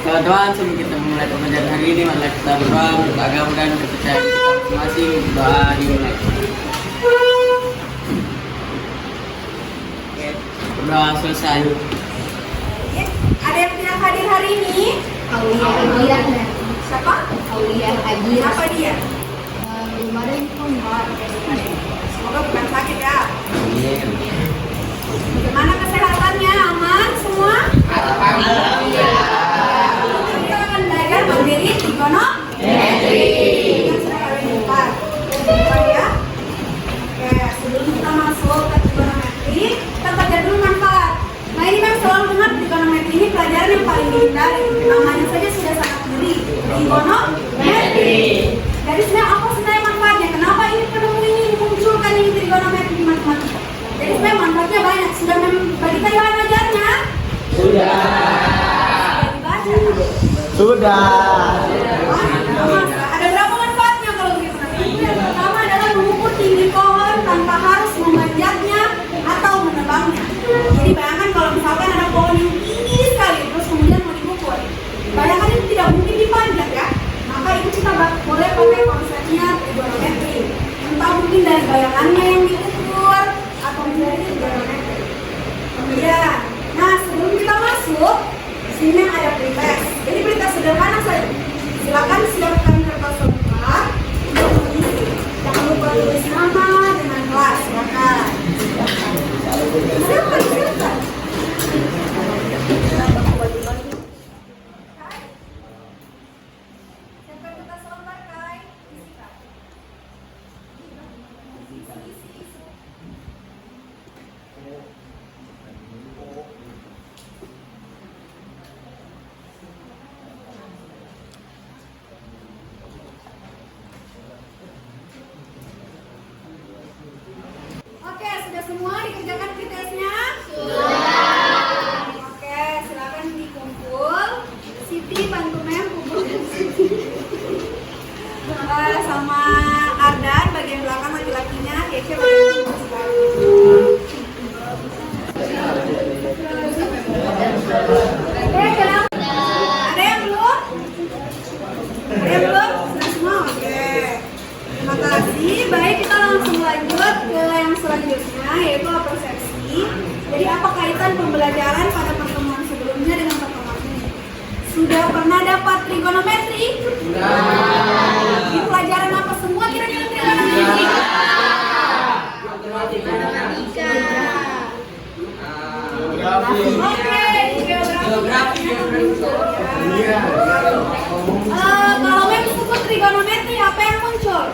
Teman-teman, sebelum kita mulai pembelajaran hari ini, mari kita berdoa untuk agama dan kepercayaan kita masing-masing. Doa dimulai. Berdoa selesai. Ada yang tidak hadir hari ini? Aulia Hajiran. Siapa? Aulia Hajiran. Apa dia? Kemarin kemar. Semoga bukan sakit ya. Bagaimana kesehatannya? Aman semua? Alhamdulillah. Kita akan belajar mandiri trigonometri. Yang sudah kalian lihat. Ya. Oke, sebelum kita masuk ke trigonometri, kita belajar dulu manfaat. Nah, ini kan selalu dengar trigonometri ini pelajaran yang paling dihindari. Namanya saja sudah sangat ngeri. Trigonometri. Jadi sebenarnya apa sebenarnya manfaatnya? Kenapa ini penemu ini dimunculkan ini trigonometri di matematika? Jadi sebenarnya manfaatnya banyak. Sudah bagi bahan ajarnya? Sudah. Dibaca? Sudah. Ada berapa manfaatnya kalau begitu? Yang pertama adalah mengukur tinggi pohon tanpa harus memanjatnya atau menebangnya. Jadi bayangkan kalau misalkan ada pohon yang tinggi sekali terus kemudian mau diukur. Bayangkan itu tidak mungkin dipanjat ya. Maka itu kita boleh pakai konsepnya trigonometri. Entah mungkin dari bayangannya yang diukur atau dari trigonometri. Kemudian, nah sebelum kita masuk, sini ada pretest. Jadi pretest sederhana saja. Silakan siapkan kertas semua untuk mengisi. Jangan lupa tulis nama dengan kelas. Silakan. Silakan. Oke, sudah semua dikerjakan pretestnya? Sudah. Oke, silakan dikumpul. Siti bantu Mem kumpulkan Siti. Sama Ardan bagian belakang laki-lakinya, Keke bagian ada yang belum? Ada yang belum? Sudah semua? Oke. Terima kasih. Baik, kita langsung lanjut ke yang selanjutnya, yaitu apresiasi. Jadi apa kaitan pembelajaran pada pertemuan sebelumnya dengan pertemuan ini? Sudah pernah dapat trigonometri? Sudah. Ini pelajaran apa semua kira-kira trigonometri? Matematika. Oke, geografi. Kalau yang disebut trigonometri, apa yang muncul?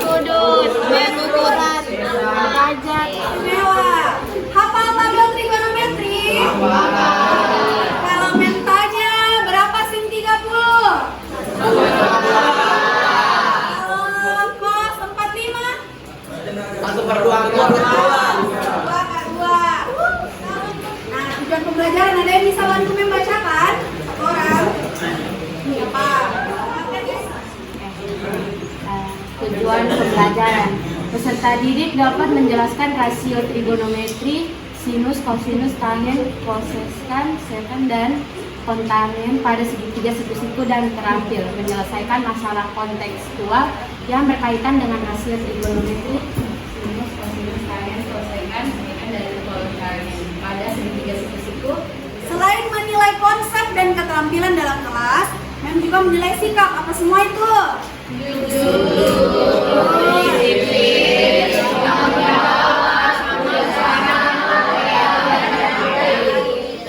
Sudut, ukuran, derajat. Mewah. Hafal tabel trigonometri? Kalau mentanya berapa sin 30? Kalau cos 45? 1/2. Nah, tujuan pembelajaran ada yang bisa bantu membacakan? Satu orang? Siapa? Tujuan pembelajaran. Peserta didik dapat menjelaskan rasio trigonometri, sinus, kosinus, tangen, kosekan, sekant, dan kontanen pada segitiga siku-siku dan terampil menyelesaikan masalah kontekstual yang berkaitan dengan hasil trigonometri, sinus, kosinus, tangen, kosekan, sekant, dan kontanen pada segitiga siku-siku. Selain menilai konsep dan keterampilan dalam kelas, Mem juga menilai sikap. Apa semua itu?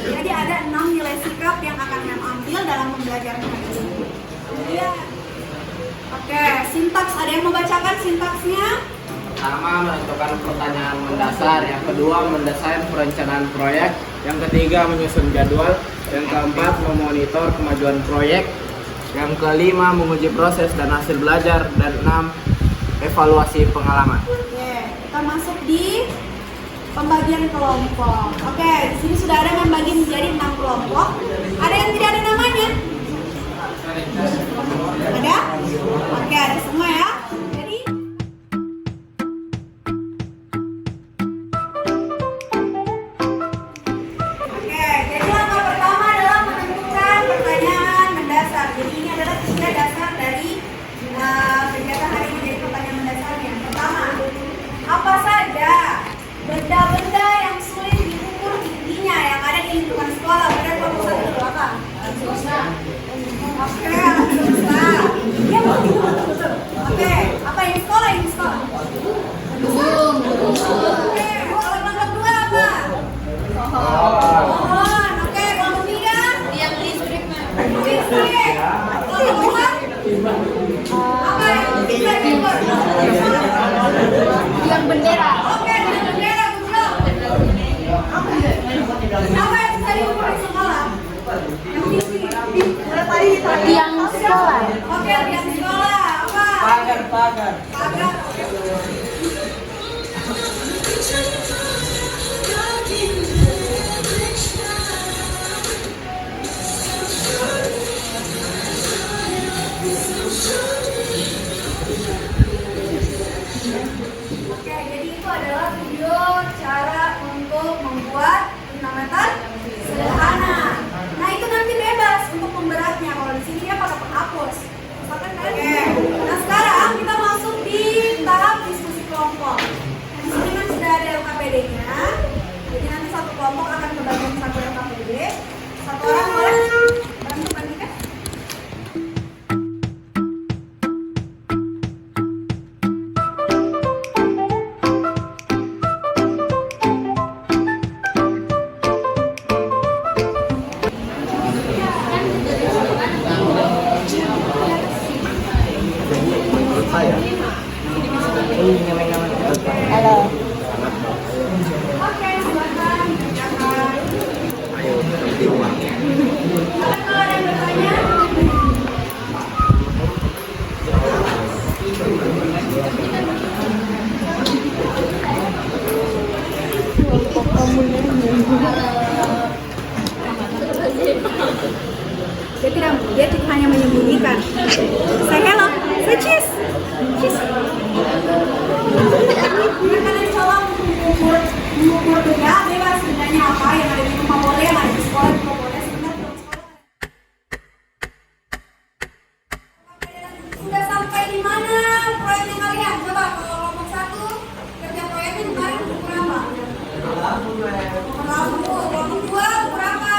Jadi ada 6 nilai sikap yang akan Mem ambil dalam pembelajaran hari ini. Iya. Oke, sintaks. Ada yang membacakan sintaksnya? Pertama, menentukan pertanyaan mendasar. Yang kedua, mendesain perencanaan proyek. Yang ketiga, menyusun jadwal. Yang keempat, memonitor kemajuan proyek. Yang kelima, menguji proses dan hasil belajar. Dan 6, evaluasi pengalaman. Oke, kita masuk di pembagian kelompok. Oke, di sini sudah ada yang membagi menjadi 6 kelompok. Ada yang tidak ada namanya? Ada? Oke, ada semua ya. Jadi langkah pertama adalah menentukan pertanyaan mendasar. Jadi ini adalah 3 dasar dari kegiatan hari ini. Jadi pertanyaan mendasar yang pertama, apa saja benda-benda yang sulit diukur tingginya yang ada di lingkungan sekolah? Pada kelompok 1 dulu apa? Oke, ya, oke, apa yang sekolah? Yang sekolah? Oke, kalau kelompok 2 apa? Pohon. Oke, kelompok 3? Tiang listrik, Listrik. Kelompok 4? Apa yang bisa diukur? tiang bendera, Oke, dengan bendera, betul. Apa yang bisa diukur di sekolah? Yang tinggi. tiang sekolah, Oke, tiang sekolah. Apa? Pagar. Pagar. Oke, jadi itu adalah video cara untuk membuat ornamental sederhana. Nah, itu nanti bebas untuk pemberatnya. Kalau di sini dia pakai penghapus. Oke. Nah, sekarang kita masuk di tahap diskusi kelompok. Di sini kan sudah ada LKPD-nya. Jadi nanti satu kelompok akan kebagian satu LKPD. Satu orang boleh bantu bagikan. Oke, silakan kerjakan. Kalau ada yang bertanya, dia tidak hanya menyembunyikan. Say hello, say cheese. Cheese. Kalian coba mengukur benda bebas bendanya apa yang ada di rumah boleh, yang ada di sekolah juga boleh. Sebenarnya di sekolah. Sudah sampai di mana proyeknya kalian? Coba kalau kelompok 1 kerja proyeknya kemarin berapa? Kelompok 2 berapa?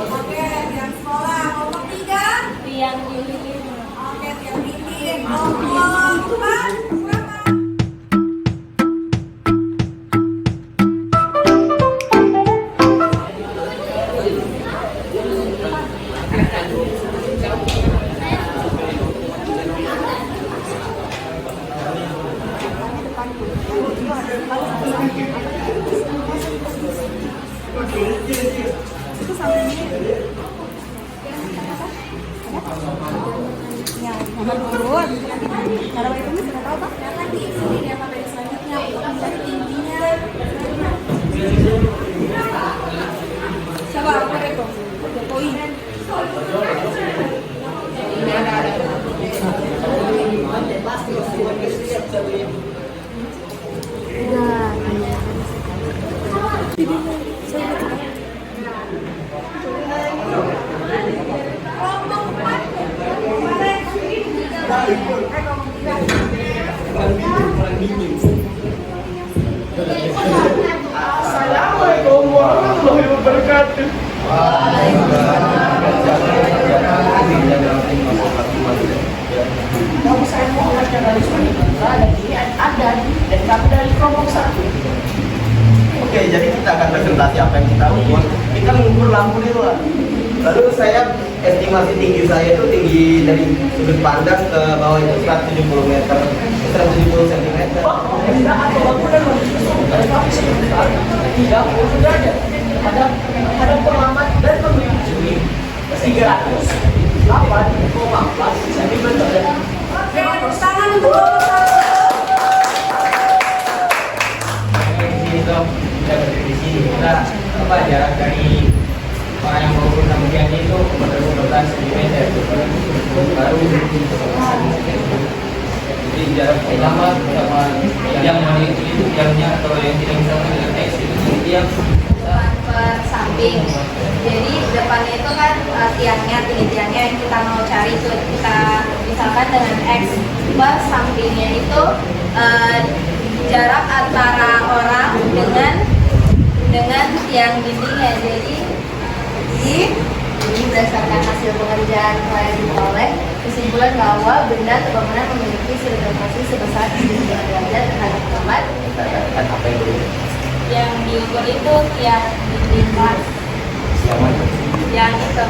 Oke, yang sekolah. Kelompok 3? tiang lilin, Oke, tiap lilin. Kelompok 4 berapa? Nomor turun. Cara berhitung sudah tahu Pak? Akan diisi di apa dari selanjutnya untuk mencari tingginya. Coba aku hitung. Jokowi. Ini ada. Assalamualaikum warahmatullahi wabarakatuh. Kamu saya Muhammad dari Sumatera dan ini ada dan kami dari kelompok 1. Oke, jadi kita akan presentasi apa yang kita ukur. Kita mengukur lampu di luar. Lalu saya estimasi tinggi saya itu tinggi dari sudut pandang ke bawah itu 170 meter, 170 cm. Tidak ada bangunan dari kami sebentar 30 derajat. Ada pengamat dan memiliki 308,14 cm. Oke, tepuk tangan untuk kelompok 1. Di sini dong, kita berdiri di sini. Kita jarak dari orang yang mengukur kemudiannya itu 12 cm. Baru jadi jarak pertama sama yang itu tiangnya atau yang tidak bisa dengan X itu tiang Depan per samping. Jadi depannya itu kan tiangnya, tinggi tiangnya yang kita mau cari itu kita misalkan dengan X, per sampingnya itu jarak antara orang dengan tiang dindingnya. Jadi ini berdasarkan hasil pengerjaan proyek diperoleh kesimpulan bahwa benda atau bangunan memiliki sedimentasi sebesar 9 derajat terhadap tempat Apa yang dulu? yang diukur itu tiang dinding kelas. Yang mana? Yang itu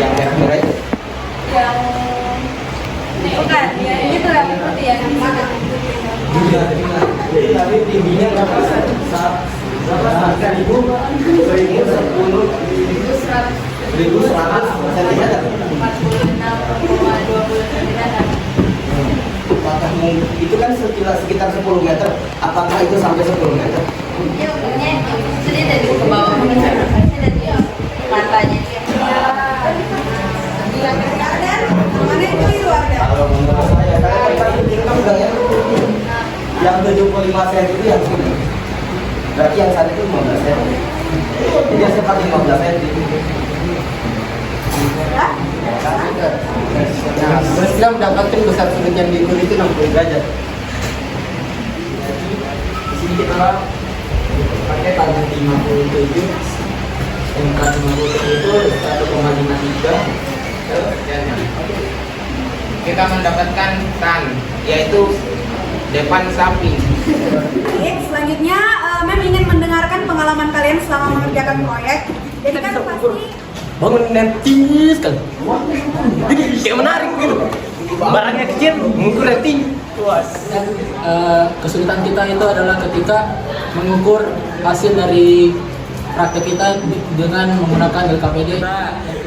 Yang merah-merah itu? yang bukan yang itu yang putih yang mana Tapi tingginya berapa? Berapa? 1.100 cm. 46,20 cm. Apakah itu kan sekitar 10 meter? Apakah itu sampai 10 meter? Dia ukurnya itu dia dari ke bawah mungkin dari lantainya dia. Mana itu di luar ya? Kalau menurut saya, karena tadi tinggal udah yang 75 cm itu yang sini. Berarti yang sana itu 15 cm. Jadi yang sepat 15 cm. Nah, Islam mendapatkan besar sudut yang diukur itu 60 derajat. Di sini kita pakai tanggal 57, MK 57 itu 1,53. kita mendapatkan tan, yaitu depan samping. Oke, selanjutnya Mem ingin mendengarkan pengalaman kalian selama mengerjakan proyek. Jadi kan pasti Bangun netis kan. Jadi kayak menarik gitu. Barangnya kecil, mengukurnya tinggi. Dan kesulitan kita itu adalah ketika mengukur hasil dari praktek kita dengan menggunakan LKPD.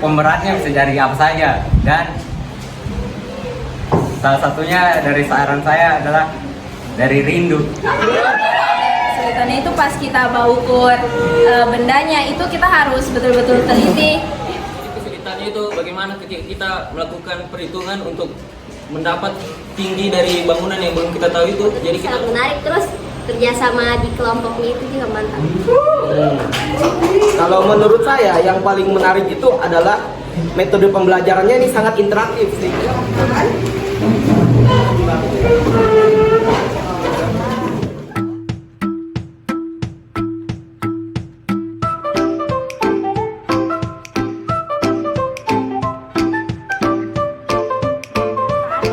Pemberatnya bisa dari apa saja, dan salah satunya dari saran saya adalah dari rindu. Kesulitannya itu pas kita mau ukur bendanya itu kita harus betul-betul teliti. Kesulitannya itu bagaimana ketika kita melakukan perhitungan untuk mendapat tinggi dari bangunan yang belum kita tahu itu. Jadi kita Sangat menarik, terus kerjasama di kelompoknya itu juga mantap. Kalau menurut saya yang paling menarik itu adalah metode pembelajarannya ini sangat interaktif sih.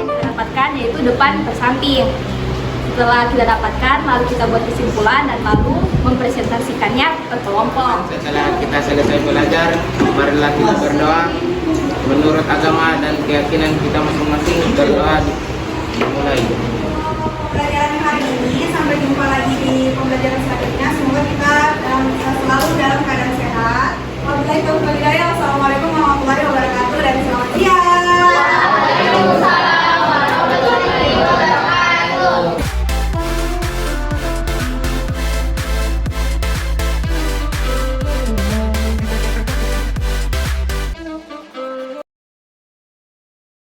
Yang kita dapatkan yaitu depan bersamping. Setelah kita dapatkan, lalu kita buat kesimpulan dan lalu mempresentasikannya ke kelompok. Setelah kita selesai belajar, marilah kita berdoa menurut agama dan keyakinan kita masing-masing. Berdoa dimulai. pelajaran hari ini. Sampai jumpa lagi di pembelajaran selanjutnya. Semoga kita selalu dalam keadaan sehat. Wabillahi taufiq wal hidayah. Wassalamualaikum warahmatullahi wabarakatuh dan selamat siang.